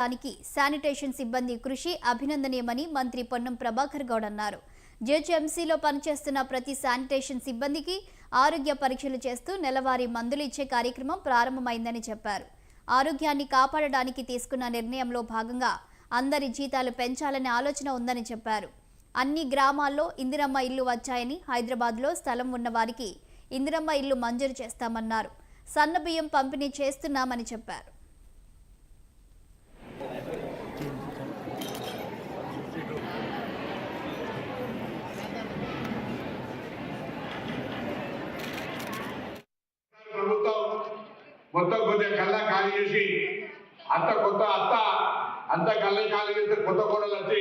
దానికి శానిటేషన్ సిబ్బంది కృషి అభినందనీయమని మంత్రి పొన్నం ప్రభాకర్ గౌడ్ అన్నారు. జేహెచ్ఎంసీలో పనిచేస్తున్న ప్రతి శానిటేషన్ సిబ్బందికి ఆరోగ్య పరీక్షలు చేస్తూ నెలవారీ మందులు ఇచ్చే కార్యక్రమం ప్రారంభమైందని చెప్పారు. ఆరోగ్యాన్ని కాపాడడానికి తీసుకున్న నిర్ణయంలో భాగంగా అందరి జీతాలు పెంచాలనే ఆలోచన ఉందని చెప్పారు. అన్ని గ్రామాల్లో ఇందిరమ్మ ఇల్లు వచ్చాయని, హైదరాబాద్లో స్థలం ఉన్న వారికి ఇందిరమ్మ ఇల్లు మంజూరు చేస్తామన్నారు. సన్నబియ్యం పంపిణీ చేస్తున్నామని చెప్పారు. మొత్తం కొద్దిగా కళ్ళ ఖాళీ చేసి కొత్త అంత కళ్ళ ఖాళీ చేస్తే కొత్త కోడలు వచ్చి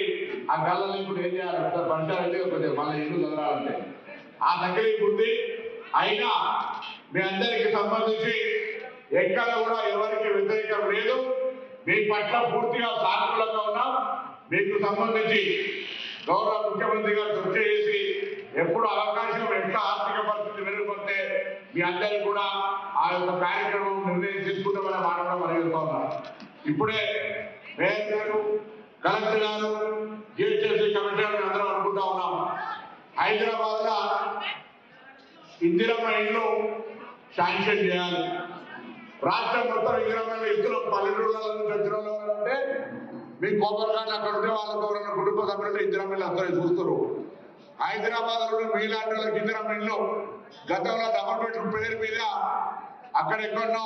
ఆ కళ్ళని ఇప్పుడు ఏం చేయాలి పరిసరాలు కొద్దిగా మళ్ళీ ఇల్లు చదవాలంటే ఆ నకిలీ బుద్ధి అయినా మీ అందరికి సంబంధించి ఎక్కడ కూడా ఎవరికి వ్యతిరేకం లేదు. మీ పట్ల పూర్తిగా సానుకూలంగా ఉన్నాం. మీకు సంబంధించి గౌరవ ముఖ్యమంత్రి గారు చర్చ చేసి ఎప్పుడు అవకాశం ఎట్లా ఆర్థిక పరిస్థితి మెరుగుపడితే మీ అందరికీ కూడా ఆ యొక్క కార్యక్రమం నిర్ణయం తీసుకుంటామని మాట కూడా మరిగిస్తూ ఉన్నారు. ఇప్పుడే మేయర్ గారు, కలెక్టర్ గారు, జిహెచ్ఎంసీ కమిషనర్ అందరం అనుకుంటా ఉన్నాం. హైదరాబాద్ లో ఇందిరమ్మ ఇల్లు శాంక్షన్ చేయాలి. రాష్ట్రం మొత్తం ఇందిరమ్మ ఇస్తున్నాం. పల్లెటూళ్ళ నుంచి వచ్చిన వాళ్ళు అంటే మీ కొబ్బరికాయలు అక్కడ ఉంటే వాళ్ళకు ఎవరైనా కుటుంబ సభ్యులు ఇందిరమ్మ ఇల్లు అందరూ చూస్తారు. హైదరాబాద్ లో మీలాంటి వాళ్ళకి ఇందిరమ్మ ఇల్లు గతంలో డబల్ బెడ్రూమ్ పేరు మీద అక్కడ ఎక్కడనో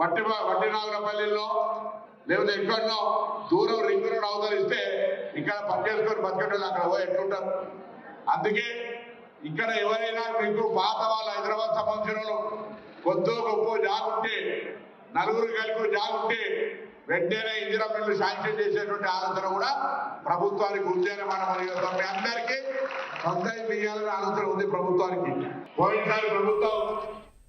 వట్టినాగులపల్లిలో లేకపోతే ఎక్కడనో దూరం రింగ్ రోడ్ అవతలిస్తే ఇక్కడ పనిచేసుకొని బతికేటోళ్ళు అక్కడ పోయి ఎట్లుంటారు. అందుకే ఇక్కడ ఎవరైనా మీకు పాత వాళ్ళు హైదరాబాద్ సంబంధించిన కొద్దో గొప్ప జాగుంటే నలుగురు కలిపి జాగుంటే వెంటనే ఇందిరమ్మ ఇల్లు శాంక్షన్ చేసేటువంటి ఆలోచన కూడా ప్రభుత్వానికి ఉందని మనం మీ అందరికీ సొంత ఇల్లు ఇవ్వాలనే ఆలోచన ఉంది ప్రభుత్వానికి. పోయినసారి ప్రభుత్వం